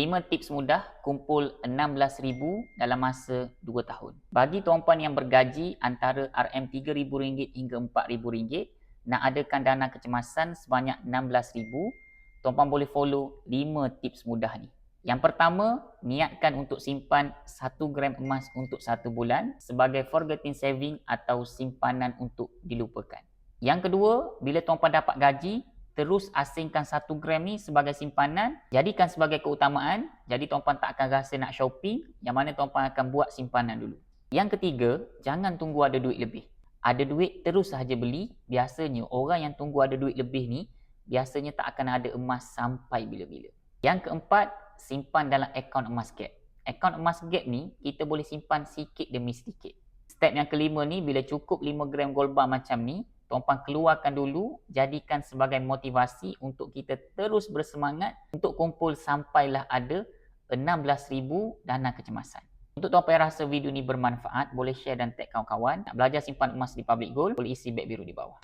5 tips mudah kumpul 16,000 dalam masa 2 tahun. Bagi tuan-puan yang bergaji antara RM3,000 hingga RM4,000 nak adakan dana kecemasan sebanyak 16,000, tuan-puan boleh follow 5 tips mudah ni. Yang pertama, niatkan untuk simpan 1 gram emas untuk 1 bulan sebagai forgotten saving atau simpanan untuk dilupakan. Yang kedua, bila tuan-puan dapat gaji, terus asingkan 1 gram ni sebagai simpanan, jadikan sebagai keutamaan, jadi tuan-puan tak akan rasa nak shopping, yang mana tuan-puan akan buat simpanan dulu. Yang ketiga, jangan tunggu ada duit lebih. Ada duit terus sahaja beli. Biasanya orang yang tunggu ada duit lebih ni, biasanya tak akan ada emas sampai bila-bila. Yang keempat, simpan dalam akaun emas gap. Akaun emas gap ni, kita boleh simpan sikit demi sedikit. Step yang kelima ni, bila cukup 5 gram gold bar macam ni, tuan-puan keluarkan dulu, jadikan sebagai motivasi untuk kita terus bersemangat untuk kumpul sampailah ada 16,000 dana kecemasan. Untuk tuan-puan yang rasa video ni bermanfaat, boleh share dan tag kawan-kawan. Nak belajar simpan emas di Public Gold, boleh isi beg biru di bawah.